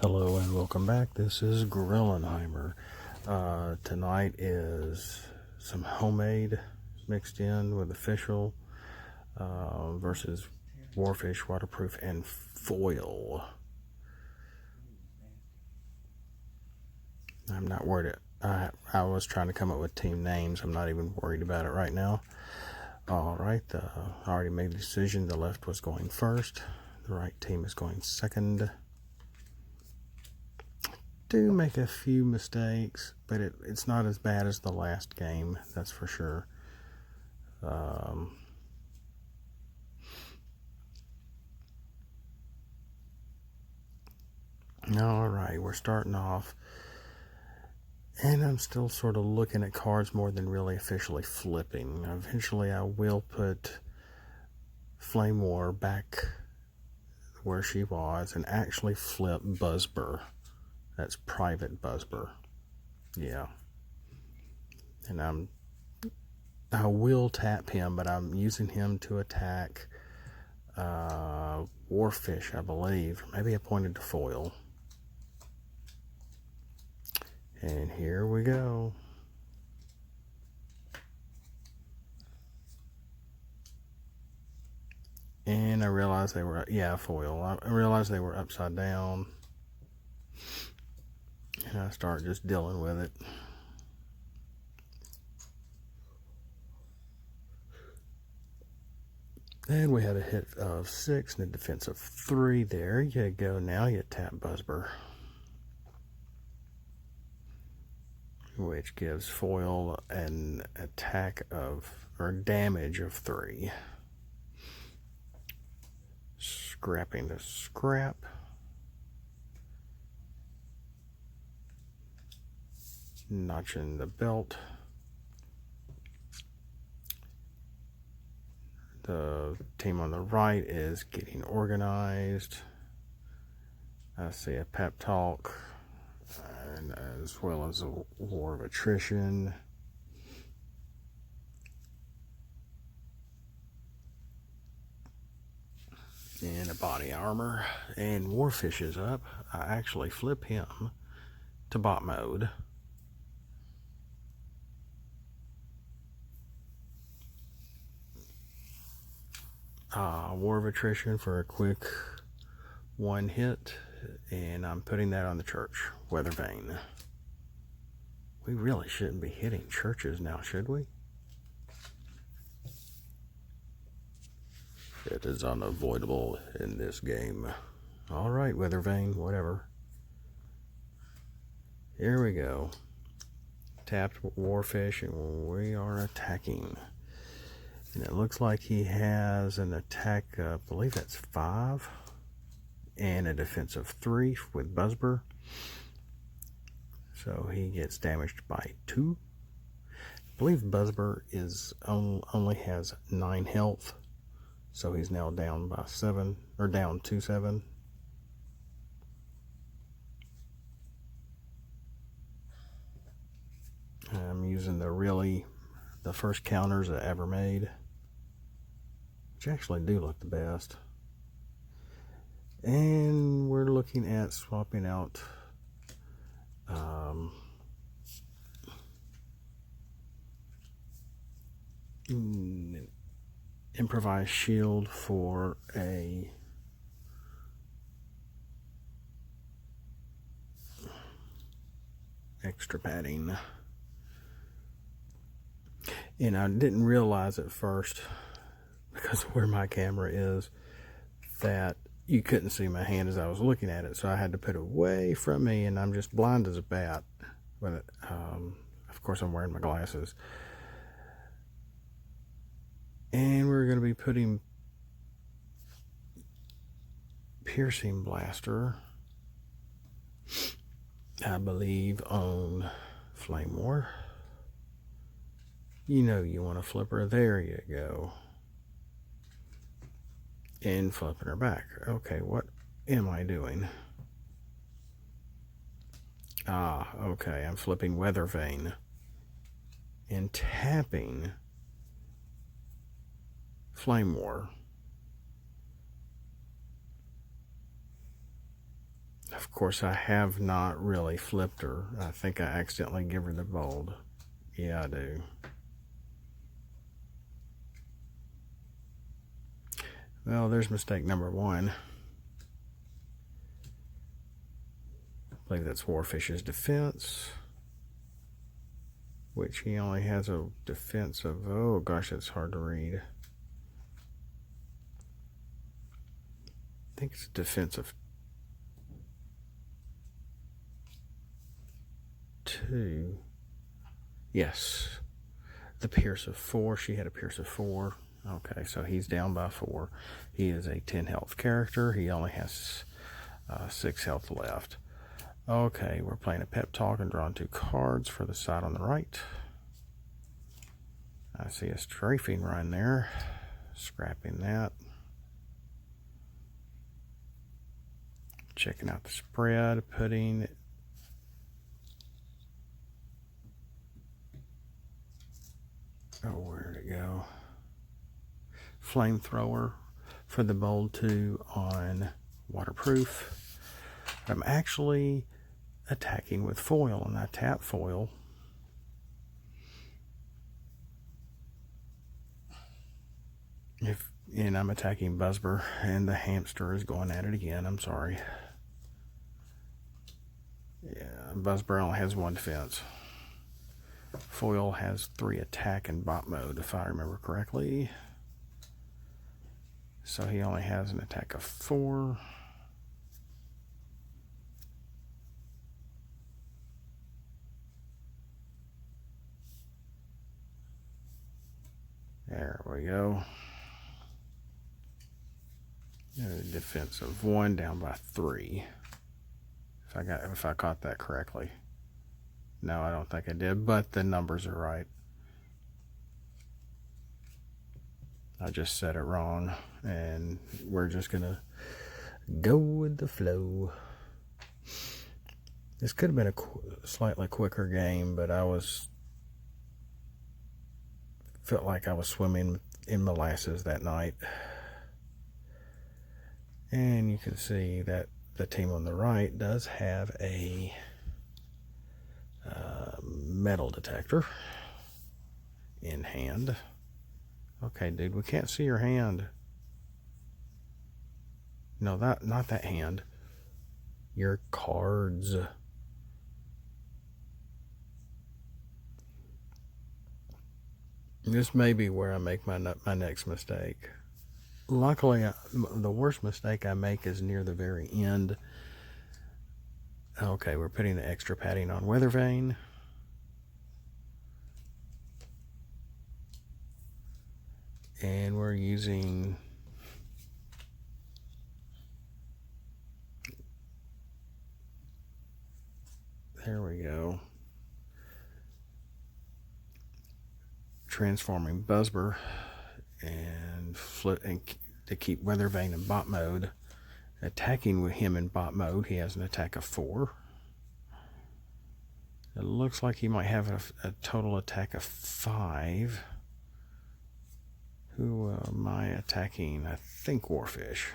Hello and welcome back. This is Grillenheimer. Tonight is some homemade mixed in with official versus Warfish, waterproof, and foil. I'm not worried. I was trying to come up with team names. I'm not even worried about it right now. Alright, I already made the decision. The left was going first. The right team is going second. Do make a few mistakes, but it's not as bad as the last game, that's for sure. Alright, we're starting off, and I'm still sort of looking at cards more than really officially flipping. Eventually I will put Flame War back where she was and actually flip Buzzbur. That's Private Buzzbur. Yeah. And I will tap him, but I'm using him to attack Warfish, I believe. Maybe I pointed to foil. And here we go. And I realized they were, foil. I realized they were upside down. And I start just dealing with it. And we had a hit of 6 and a defense of 3. There you go. Now you tap Buzzbur, which gives foil an attack of, or damage of 3. Scrapping to scrap. Notching the belt. The team on the right is getting organized. I see a pep talk, and as well as a war of attrition. And a body armor. And Warfish is up. I actually flip him to bot mode. War of attrition for a quick 1 hit, and I'm putting that on the church. Weather Vane. We really shouldn't be hitting churches now, should we? It is unavoidable in this game. Alright, Weather Vane, whatever. Here we go. Tapped Warfish, and we are attacking. And it looks like he has an attack, I believe that's 5, and a defense of 3 with Buzzbur. So he gets damaged by 2. I believe Buzzbur is only has 9 health, so he's now down by 7, or down to 7. I'm using the first counters I ever made, which actually do look the best. And we're looking at swapping out improvised shield for a extra padding. And I didn't realize at first, because of where my camera is, that you couldn't see my hand as I was looking at it, so I had to put it away from me, and I'm just blind as a bat with it. Of course, I'm wearing my glasses. And we're going to be putting Piercing Blaster, I believe, on Flame War. You know you want a flipper. There you go. And flipping her back. Okay, what am I doing? Okay, I'm flipping Weather Vane and tapping Flame War. Of course, I have not really flipped her. I think I accidentally give her the bold. Yeah, I do. Well, there's mistake number one. I believe that's Warfish's defense, which he only has a defense of, oh gosh, that's hard to read. I think it's a defense of 2. Yes. The Pierce of 4. She had a Pierce of 4. Okay, so he's down by 4. He is a 10 health character. He only has 6 health left. Okay, we're playing a pep talk and drawing 2 cards for the side on the right. I see a strafing right there. Scrapping that. Checking out the spread, putting where'd it go? Flamethrower for the bold 2 on waterproof. I'm actually attacking with foil, and I tap foil. And I'm attacking Buzzber, and the hamster is going at it again. I'm sorry. Yeah, Buzzber only has 1 defense. Foil has 3 attack in bot mode, if I remember correctly. So he only has an attack of 4. There we go. Defense of 1, down by 3. If I caught that correctly. No, I don't think I did, but the numbers are right. I just said it wrong, and we're just gonna go with the flow. This could have been a slightly quicker game, but felt like I was swimming in molasses that night. And you can see that the team on the right does have a metal detector in hand. Okay, dude, we can't see your hand. No, not that hand. Your cards. This may be where I make my next mistake. Luckily, the worst mistake I make is near the very end. Okay, we're putting the extra padding on Weathervane. And we're using there we go. Transforming Buzzber and to keep Weathervane in bot mode. Attacking with him in bot mode, he has an attack of 4. It looks like he might have a total attack of 5. Who am I attacking? I think Warfish.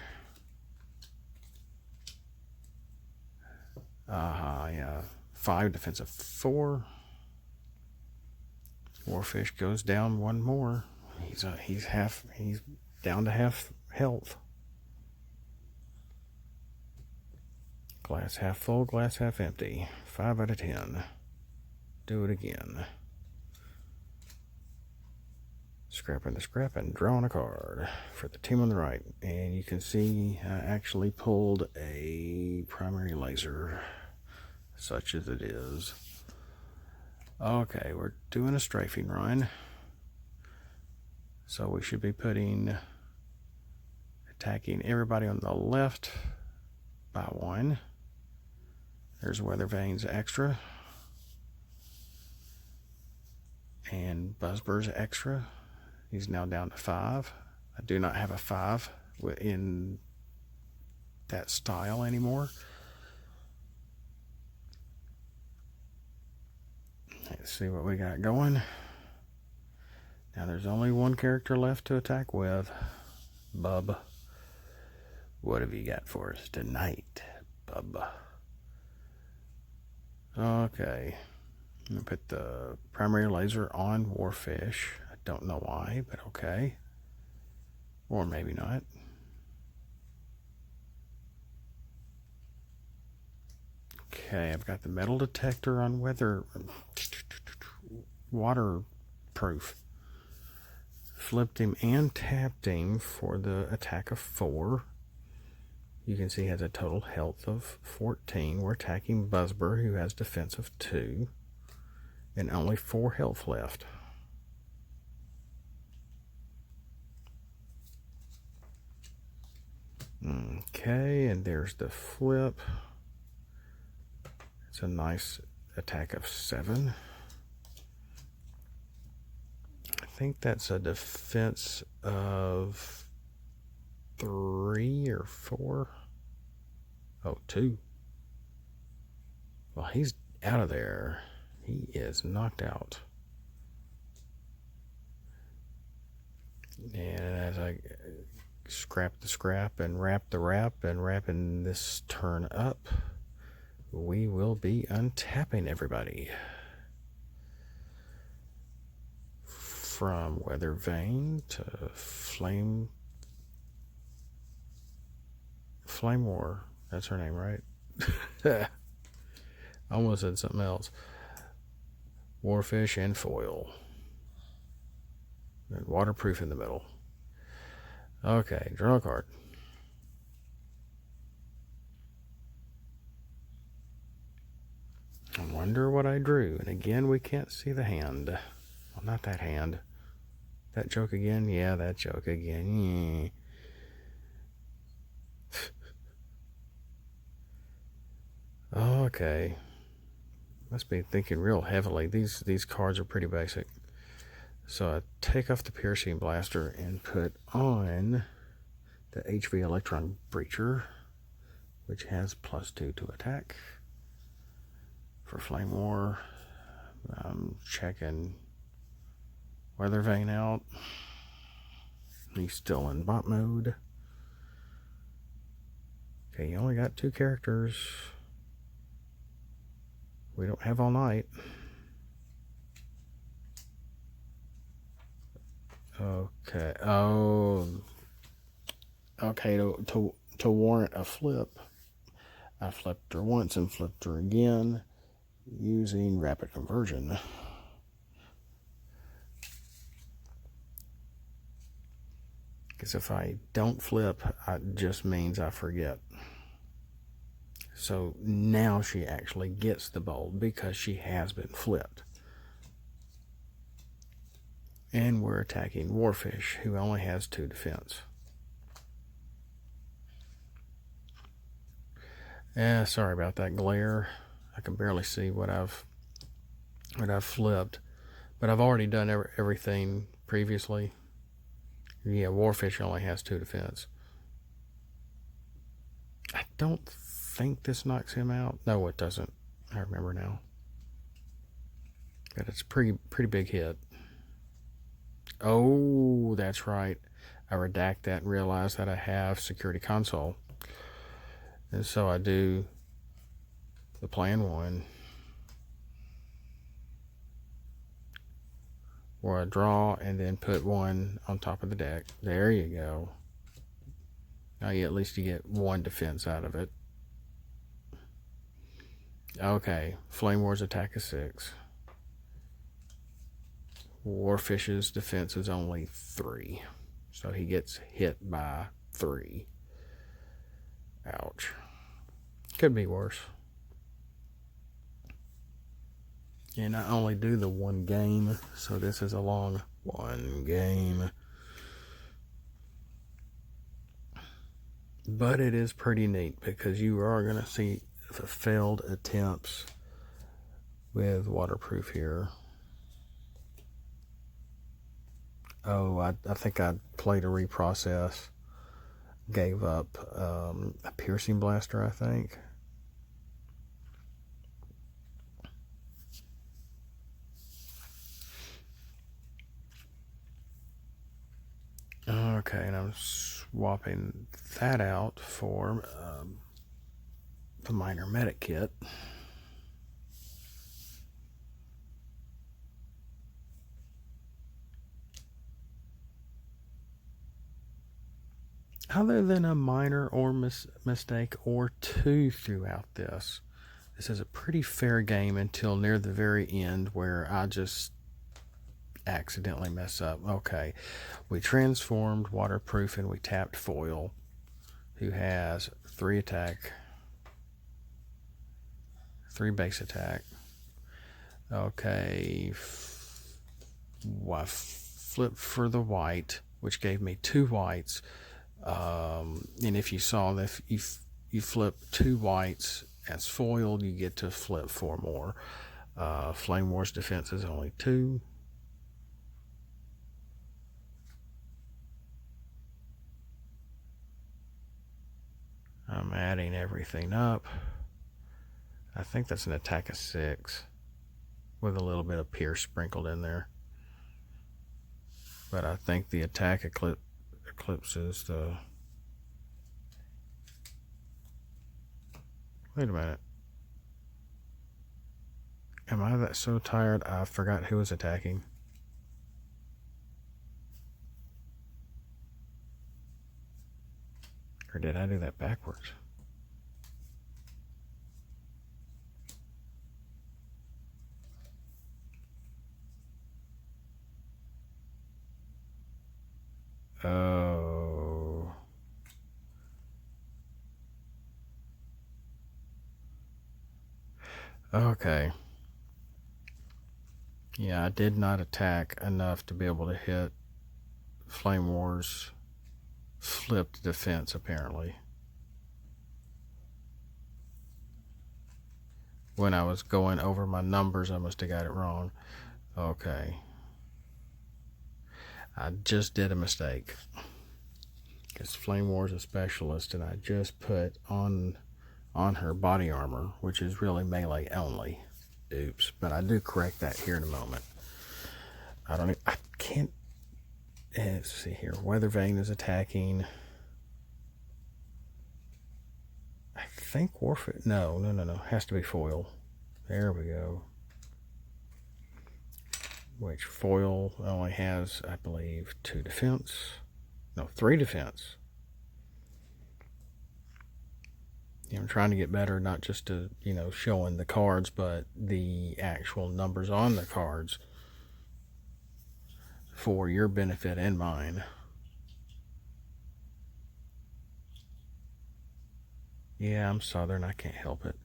Yeah. 5 defense of 4. Warfish goes down 1 more. He's down to half health. Glass half full, glass half empty. 5 out of 10. Do it again. Scrapping the scrap and drawing a card for the team on the right. And you can see I actually pulled a primary laser, such as it is. Okay, we're doing a strafing run. So we should be attacking everybody on the left by 1. There's Weathervane's extra. And Buzzber's extra. He's now down to 5. I do not have a 5 in that style anymore. Let's see what we got going. Now there's only 1 character left to attack with. Bub. What have you got for us tonight, Bub? Okay. I'm going to put the primary laser on Warfish. I don't know why, but okay. Or maybe not. Okay, I've got the metal detector on waterproof. Flipped him and tapped him for the attack of 4. You can see he has a total health of 14. We're attacking Buzzbur, who has defense of 2. And only 4 health left. Okay, and there's the flip. It's a nice attack of 7. I think that's a defense of 3 or 4. Oh, 2. Well, he's out of there. He is knocked out. And as I scrap the scrap and wrap the wrap and wrapping this turn up, we will be untapping everybody. From Weather Vane to Flame War. That's her name, right? I almost said something else. Warfish and foil. And waterproof in the middle. Okay, draw a card. I wonder what I drew. And again, we can't see the hand. Well, not that hand. That joke again? Yeah, that joke again. Okay. Must be thinking real heavily. These cards are pretty basic. So I take off the piercing blaster and put on the HV Electron Breacher, which has +2 to attack. For Flame War, I'm checking Weather Vane out. He's still in bot mode. Okay, you only got 2 characters. We don't have all night. Okay. Oh. Okay, to warrant a flip, I flipped her once and flipped her again using rapid conversion. Because if I don't flip, it just means I forget. So now she actually gets the bolt because she has been flipped. And we're attacking Warfish, who only has 2 defense. Sorry about that glare. I can barely see what I've flipped. But I've already done everything previously. Yeah, Warfish only has 2 defense. I don't think this knocks him out. No, it doesn't. I remember now. But it's a pretty big hit. Oh, that's right. I redact that and realize that I have Security Console. And so I do the plan 1. Where I draw and then put 1 on top of the deck. There you go. Now at least you get 1 defense out of it. Okay, Flame War's attack is 6. Warfish's defense is only 3. So he gets hit by 3. Ouch. Could be worse. And I only do the 1 game, so this is a long 1 game. But it is pretty neat because you are going to see failed attempts with waterproof here. Oh, I think I played a reprocess. Gave up a piercing blaster, I think. Okay, and I'm swapping that out for the minor medic kit. other than a minor or mistake or two throughout this, this is a pretty fair game until near the very end where I just accidentally mess up. Okay, we transformed waterproof and we tapped foil, who has 3 attack, 3 base attack. Okay, I flipped for the white, which gave me 2 whites. And if you saw that, if you flip 2 whites as foiled, you get to flip 4 more. Flame Wars defense is only 2. I'm adding everything up. I think that's an attack of 6 with a little bit of pierce sprinkled in there. But I think the attack eclipses the... Wait a minute. Am I that so tired I forgot who was attacking? Or did I do that backwards? Oh. Okay. Yeah, I did not attack enough to be able to hit Flame Wars flipped defense, apparently. When I was going over my numbers, I must have got it wrong. Okay. I just did a mistake. Because Flame War's a specialist, and I just put on her body armor, which is really melee only. Oops. But I do correct that here in a moment. I can't... Let's see here. Weather Vane is attacking. I think Warfare... No. Has to be foil. There we go. Which foil only has, I believe, 2 defense. No, 3 defense. I'm trying to get better, not just to, showing the cards, but the actual numbers on the cards for your benefit and mine. Yeah, I'm Southern, I can't help it.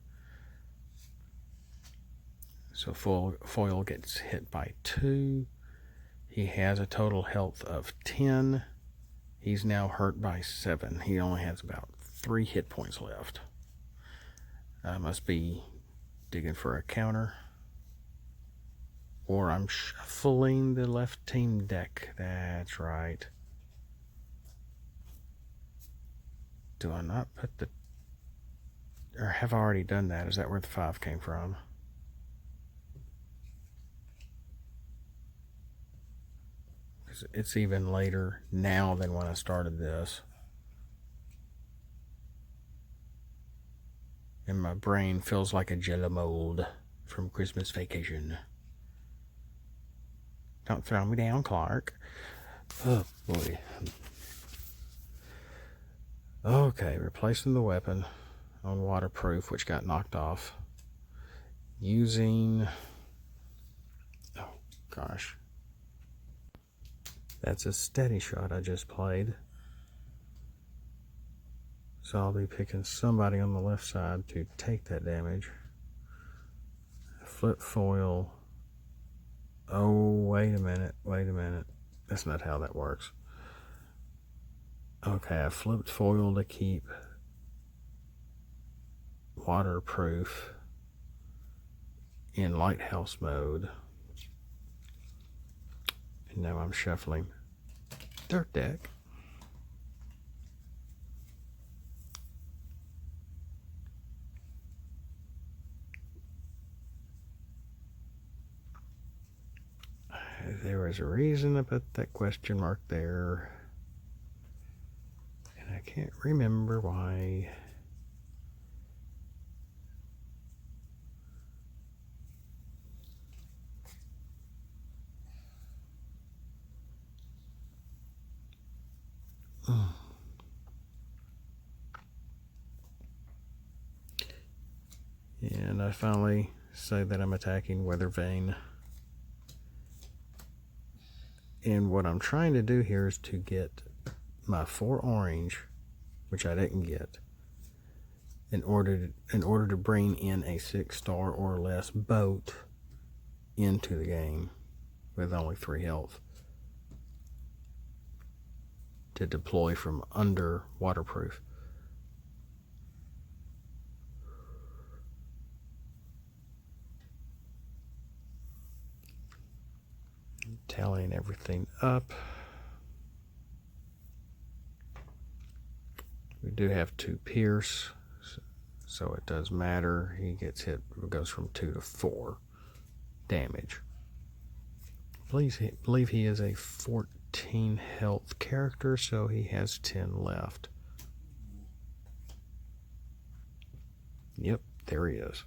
So foil gets hit by 2. He has a total health of 10. He's now hurt by 7. He only has about 3 hit points left. I must be digging for a counter. Or I'm shuffling the left team deck. That's right. Do I not put the... Or have I already done that? Is that where the 5 came from? Because it's even later now than when I started this. And my brain feels like a jello mold from Christmas Vacation. Don't throw me down, Clark. Oh, boy. Okay, replacing the weapon on waterproof, which got knocked off. Using... Oh, gosh. That's a steady shot I just played. So I'll be picking somebody on the left side to take that damage. Flip foil. Oh, wait a minute. That's not how that works. Okay, I flipped foil to keep waterproof in lighthouse mode. And now I'm shuffling dirt deck. There was a reason I put that question mark there, and I can't remember why. And I finally say that I'm attacking Weather Vane. And what I'm trying to do here is to get my 4 orange, which I didn't get, in order to bring in a 6-star or less boat into the game with only 3 health to deploy from under waterproof. Tallying everything up. We do have 2 pierce, so it does matter. He gets hit, it goes from 2 to 4 damage. I believe he is a 14 health character, so he has 10 left. Yep, there he is.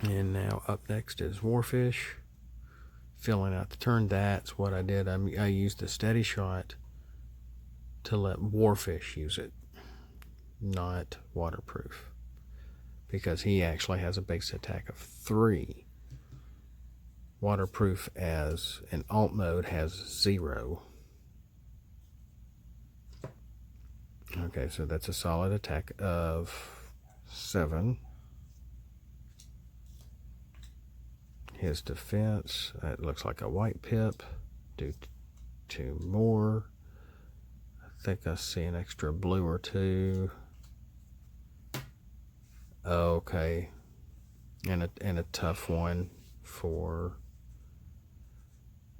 And now up next is Warfish. Filling out the turn. That's what I did. I used the steady shot to let Warfish use it, not waterproof, because he actually has a base attack of 3. Waterproof as in alt mode has 0. Okay, so that's a solid attack of 7. His defense, it looks like a white pip. Do 2 more. I think I see an extra blue or 2. Okay, and a tough one for,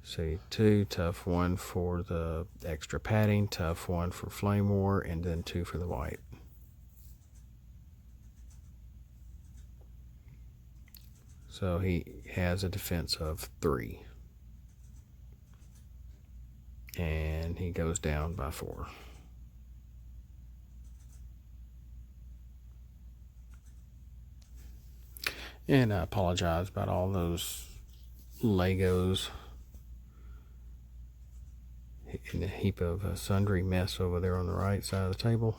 see, 2 tough, 1 for the extra padding, tough 1 for flame war, and then 2 for the white. So he has a defense of 3. And he goes down by 4. And I apologize about all those Legos in a heap of sundry mess over there on the right side of the table.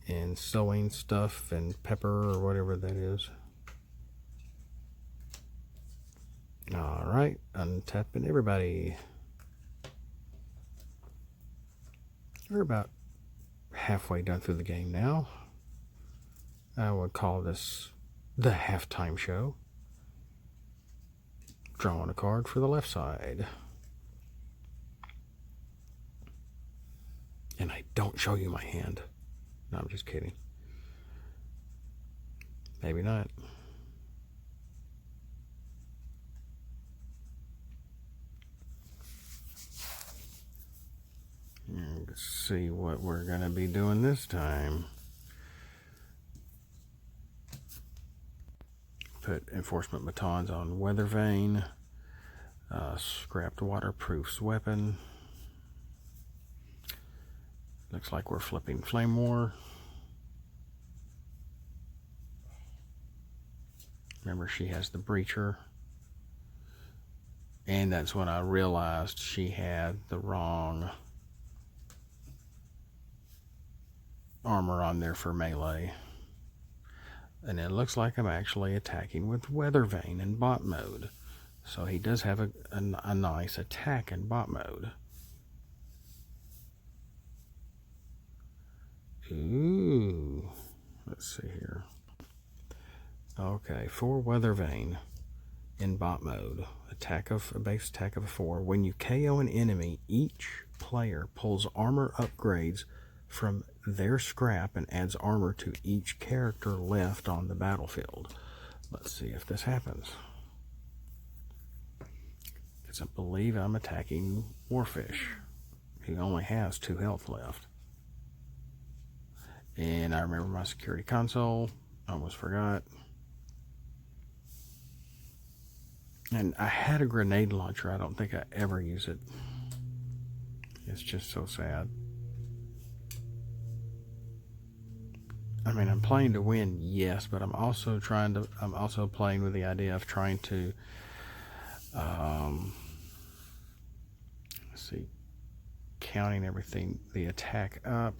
And sewing stuff and pepper or whatever that is. Alright, untapping everybody. We're about halfway done through the game now. I would call this the halftime show. Drawing a card for the left side. And I don't show you my hand. No, I'm just kidding. Maybe not. Let's see what we're going to be doing this time. Put enforcement batons on Weather Vane. Scrapped waterproof's weapon. Looks like we're flipping Flame War. Remember, she has the breacher. And that's when I realized she had the wrong armor on there for melee. And it looks like I'm actually attacking with Weather Vane in bot mode. So he does have a nice attack in bot mode. Ooh. Let's see here. Okay, for Weather Vane in bot mode, a base attack of 4. When you KO an enemy, each player pulls armor upgrades from their scrap and adds armor to each character left on the battlefield. Let's see if this happens. Because I believe I'm attacking Warfish. He only has 2 health left. And I remember my security console. Almost forgot. And I had a grenade launcher. I don't think I ever use it. It's just so sad. I mean, I'm playing to win, yes, but I'm also playing with the idea of trying to, let's see, counting everything, the attack up.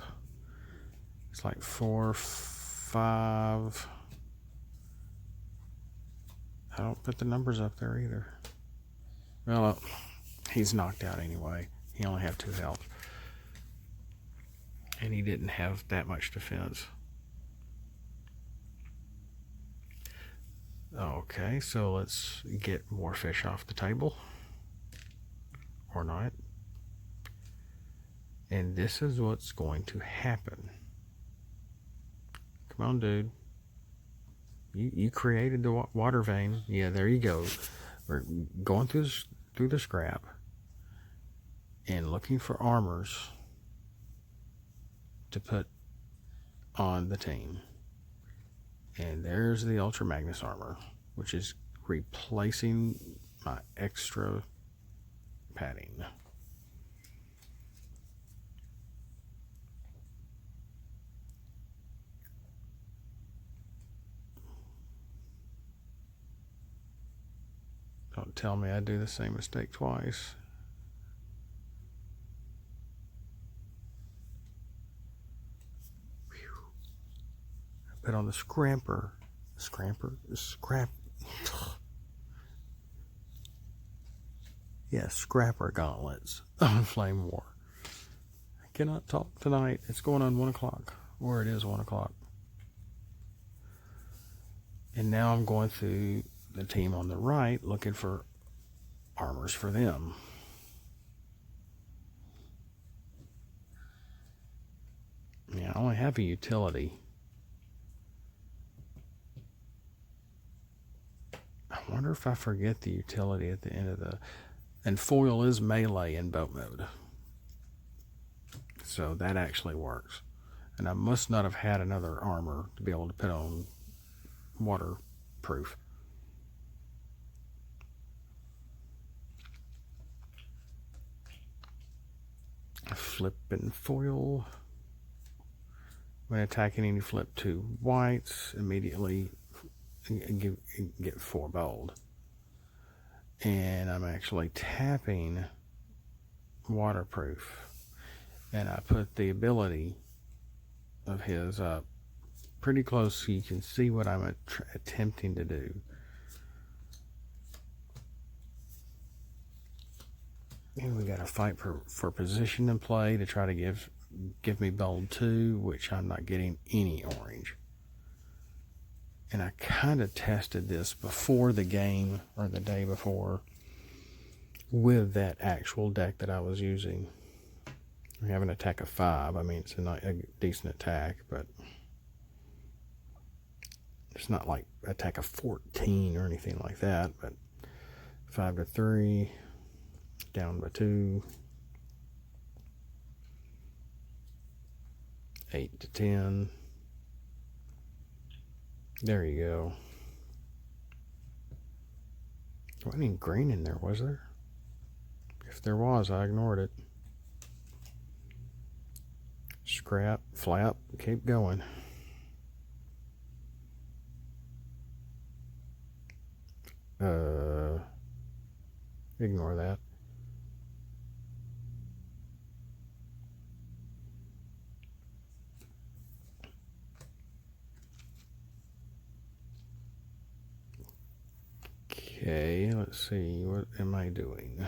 It's like 4, 5. I don't put the numbers up there either. Well, he's knocked out anyway. He only have 2 health. And he didn't have that much defense. Okay, so let's get more fish off the table. Or not. And this is what's going to happen. Come on, dude. You created the water vein. Yeah, there you go. We're going through the scrap and looking for armors to put on the team. And there's the Ultra Magnus armor, which is replacing my extra padding. Don't tell me I do the same mistake twice. I put on the scrap. Yeah, scrapper gauntlets on Flame War. I cannot talk tonight. It's going on 1 o'clock, or it is 1 o'clock. And now I'm going through the team on the right looking for armors for them. Yeah, I only have a utility. I wonder if I forget the utility at the end of the... And foil is melee in boat mode. So that actually works. And I must not have had another armor to be able to put on waterproof. Flipping foil. When attacking, you flip 2 whites immediately and get 4 bold. And I'm actually tapping waterproof. And I put the ability of his up pretty close so you can see what I'm attempting to do. And we got to fight for position and play to try to give me bold 2, which I'm not getting any orange. And I kind of tested this before the game, or the day before, with that actual deck that I was using. We have an attack of 5. I mean, it's a decent attack, but it's not like attack of 14 or anything like that. But 5 to 3, down by 2, 8 to 10. There you go. There wasn't any green in there, was there? If there was, I ignored it. Scrap, flap, keep going. Ignore that. Okay, let's see. What am I doing?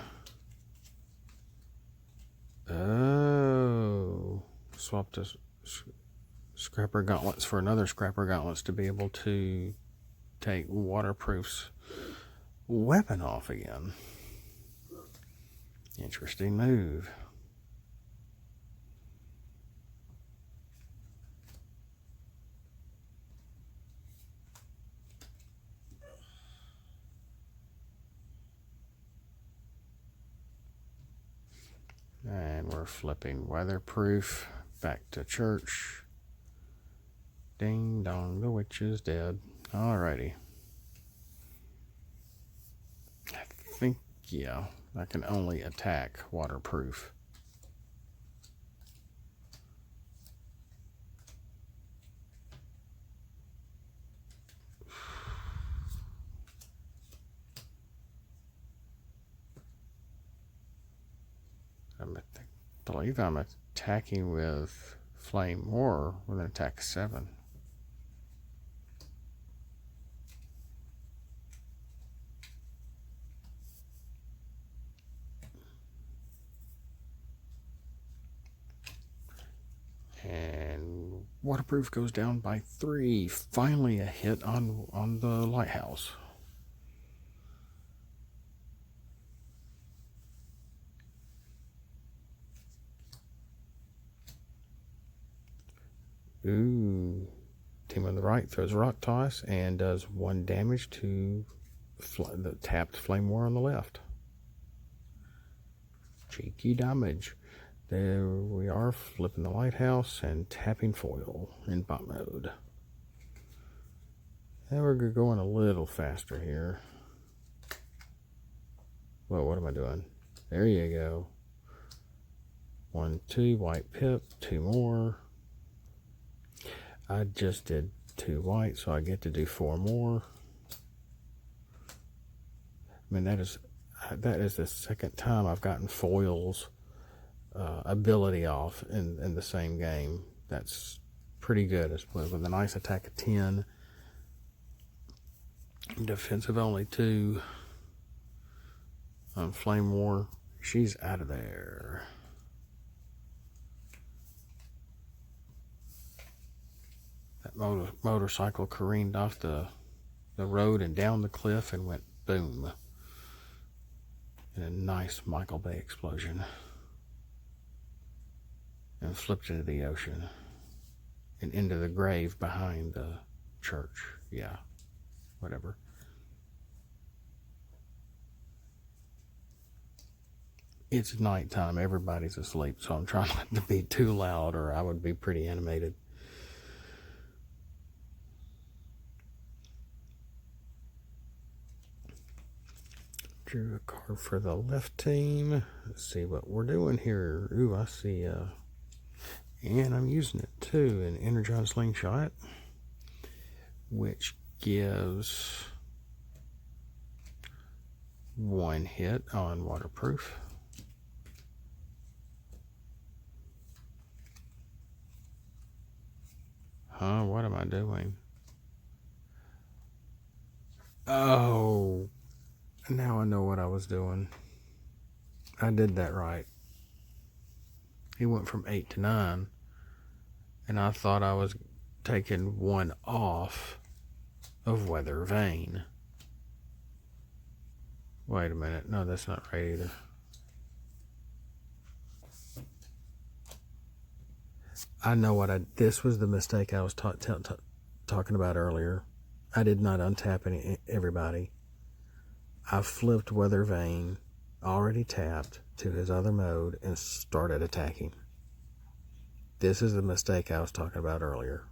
Oh, swapped a scrapper gauntlets for another scrapper gauntlets to be able to take waterproof's weapon off again. Interesting move. And we're flipping weatherproof back to church. Ding dong, the witch is dead. Alrighty. I think, yeah, I can only attack waterproof. I believe I'm attacking with flame more with an attack of 7. And waterproof goes down by 3. Finally a hit on the lighthouse. Ooh. Team on the right throws a rock toss and does 1 damage to the tapped flame war on the left. Cheeky damage. There we are, flipping the lighthouse and tapping foil in bot mode. And we're going a little faster here. Well, what am I doing? There you go. 1, 2, white pip, 2 more. I just did 2 white, so I get to do 4 more. I mean, that is the second time I've gotten foils ability off in the same game. That's pretty good. It's with a nice attack of 10, defensive only 2 on Flame War. She's out of there. That motorcycle careened off the road and down the cliff and went boom in a nice Michael Bay explosion. And flipped into the ocean and into the grave behind the church. Yeah, whatever. It's nighttime. Everybody's asleep, so I'm trying not to be too loud or I would be pretty animated. Drew a card for the left team. Let's see what we're doing here. Ooh, I see and I'm using it too, an Energon Slingshot, which gives 1 hit on waterproof. What am I doing? Oh, now I know what I was doing. I did that right. He went from 8 to 9, and I thought I was taking 1 off of Weather Vane. Wait a minute. No, that's not right either. I know what this was the mistake I was talking about earlier. I did not untap everybody. I flipped Weather Vane, already tapped, to his other mode and started attacking. This is the mistake I was talking about earlier.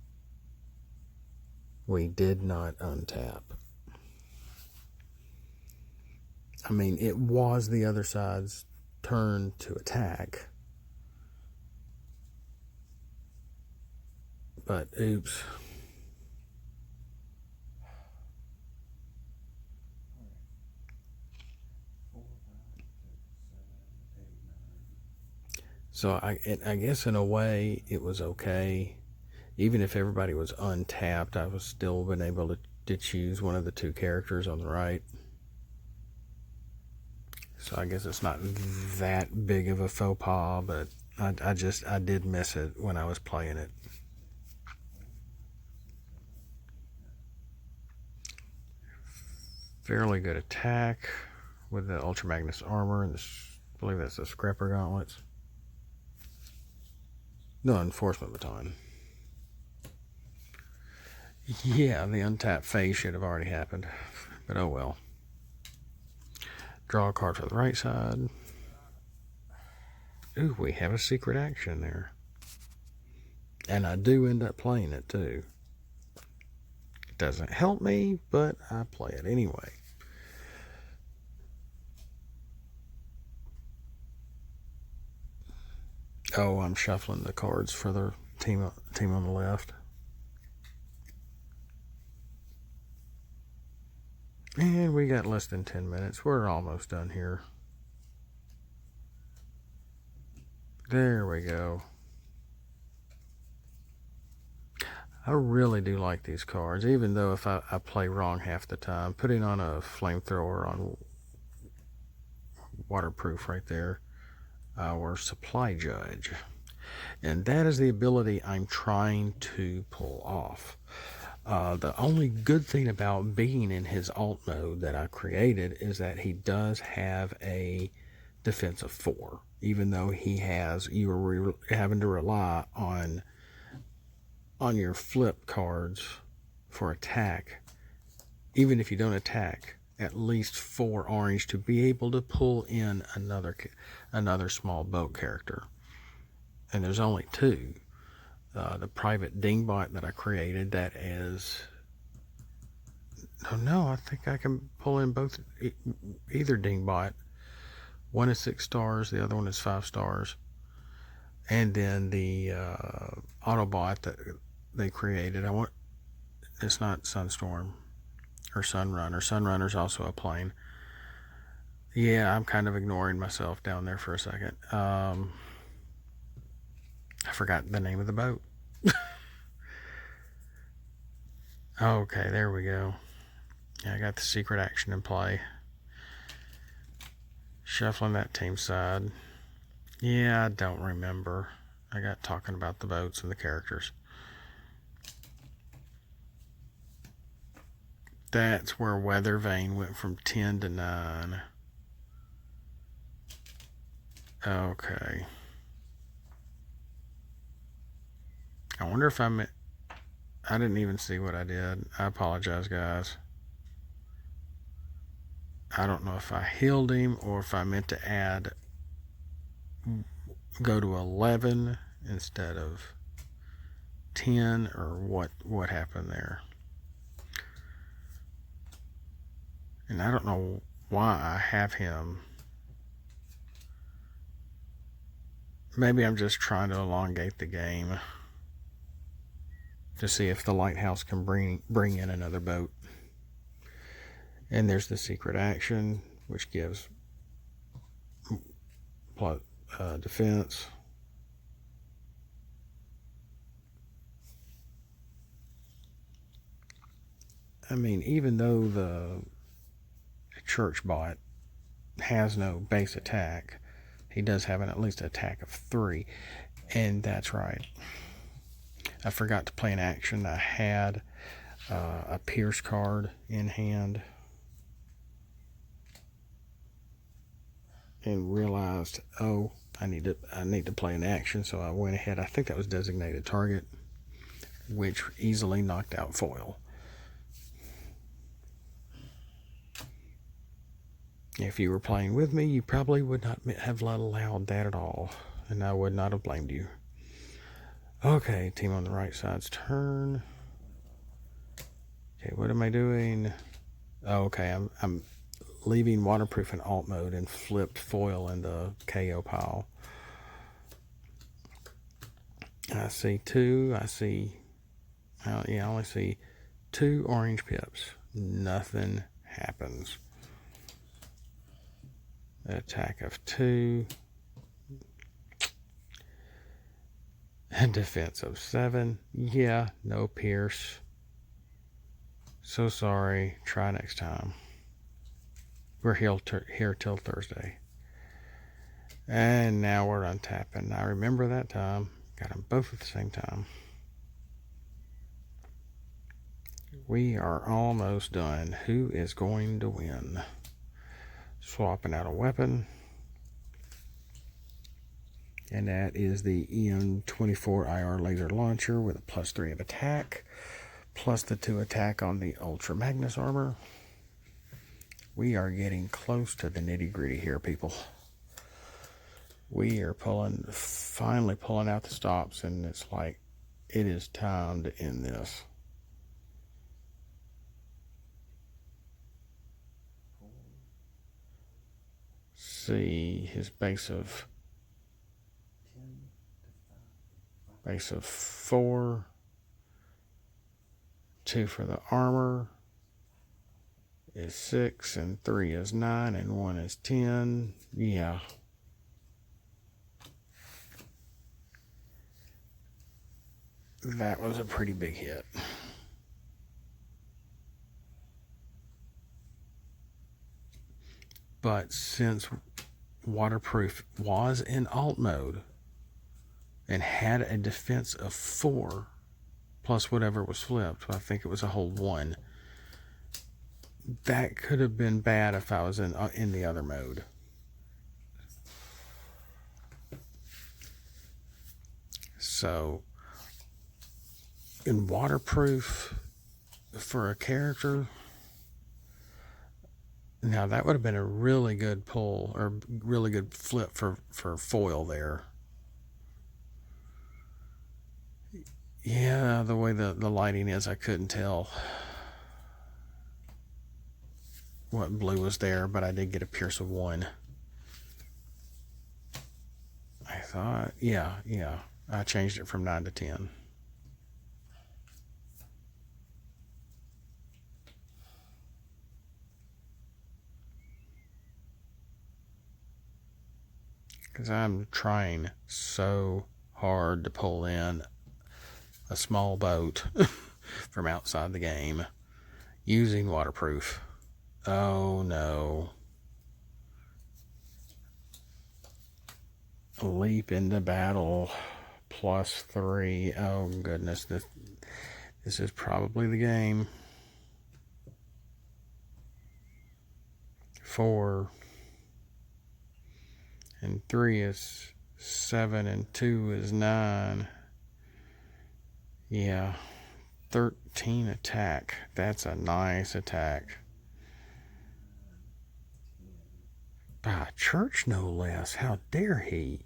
We did not untap. I mean, it was the other side's turn to attack. But oops. So I guess in a way it was okay. Even if everybody was untapped, I was still been able to choose one of the 2 characters on the right. So I guess it's not that big of a faux pas, but I did miss it when I was playing it. Fairly good attack with the Ultra Magnus armor and I believe that's the Scrapper Gauntlets. No, Enforcement Baton. Yeah, the untapped phase should have already happened, but oh well. Draw a card for the right side. Ooh, we have a secret action there. And I do end up playing it too. It doesn't help me, but I play it anyway. Oh, I'm shuffling the cards for the team on the left. And we got less than 10 minutes. We're almost done here. There we go. I really do like these cards, even though if I play wrong half the time. Putting on a flamethrower on waterproof right there, our supply judge. And that is the ability I'm trying to pull off. The only good thing about being in his alt mode that I created is that he does have a defense of 4, even though you are having to rely on your flip cards for attack. Even if you don't attack, at least 4 orange to be able to pull in another small boat character. And there's only 2. The private dingbot that I created, that is... Oh no, I think I can pull in either dingbot. One is 6 stars, the other one is 5 stars. And then the Autobot that they created, it's not Sunstorm or Sunrunner. Sunrunner's also a plane. Yeah, I'm kind of ignoring myself down there for a second. I forgot the name of the boat. Okay, there we go. Yeah, I got the secret action in play. Shuffling that team side. Yeah, I don't remember. I got talking about the boats and the characters. That's where Weather Vane went from 10 to 9. Okay. I wonder if I didn't even see what I did. I apologize, guys. I don't know if I healed him or if I meant to go to 11 instead of 10, or what happened there. And I don't know why I have him. Maybe I'm just trying to elongate the game to see if the lighthouse can bring in another boat. And there's the secret action, which gives defense. I mean, even though the church bot has no base attack, he does have at least an attack of 3. And that's right. I forgot to play an action. I had a Pierce card in hand and realized, oh, I need to play an action, so I went ahead. I think that was designated target, which easily knocked out foil. If you were playing with me, you probably would not have allowed that at all, and I would not have blamed you. Okay, team on the right side's turn. Okay, what am I doing? Oh, okay, I'm leaving waterproof in alt mode and flipped foil in the KO pile. I see 2. I only see 2 orange pips. Nothing happens. Attack of 2. And defense of 7. Yeah, no Pierce. So sorry. Try next time. We're here till Thursday. And now we're untapping. I remember that time. Got them both at the same time. We are almost done. Who is going to win? Swapping out a weapon. And that is the EM24 IR laser launcher with a +3 of attack, plus the 2 attack on the Ultra Magnus armor. We are getting close to the nitty-gritty here, people. We are finally pulling out the stops, and it's like, it is time to end this. See his base of 4, 2 for the armor is 6, and 3 is 9, and 1 is 10. Yeah. that was a pretty big hit. But since Waterproof was in alt mode and had a defense of 4 plus whatever was flipped, I think it was a whole 1, that could have been bad if I was in the other mode. So in Waterproof for a character, now that would have been a really good pull or really good flip for foil there. Yeah, the way the lighting is, I couldn't tell what blue was there, but I did get a Pierce of 1. I thought, yeah, I changed it from 9 to 10. Because I'm trying so hard to pull in a small boat from outside the game using Waterproof. Oh no. Leap into battle +3. Oh goodness, this is probably the game. 4 and 3 is 7 and 2 is 9. Yeah, 13 attack. That's a nice attack. By church, no less. How dare he?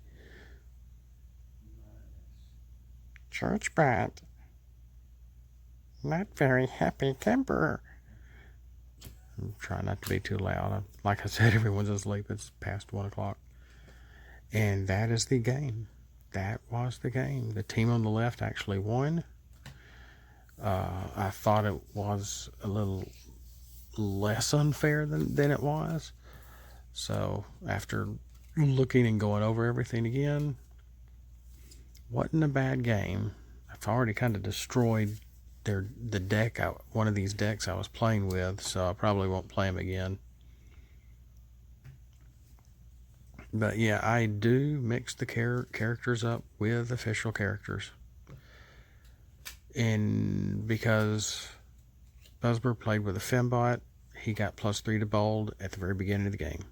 Church bat. Not very happy temper. I'm trying not to be too loud. Like I said, everyone's asleep. It's past 1 o'clock. And that is the game. That was the game. The team on the left actually won. I thought it was a little less unfair than it was. So after looking and going over everything again, wasn't a bad game. I've already kind of destroyed the deck, one of these decks I was playing with, so I probably won't play them again. But yeah, I do mix the characters up with official characters. And because Buzzber played with a Fembot, he got +3 to bold at the very beginning of the game.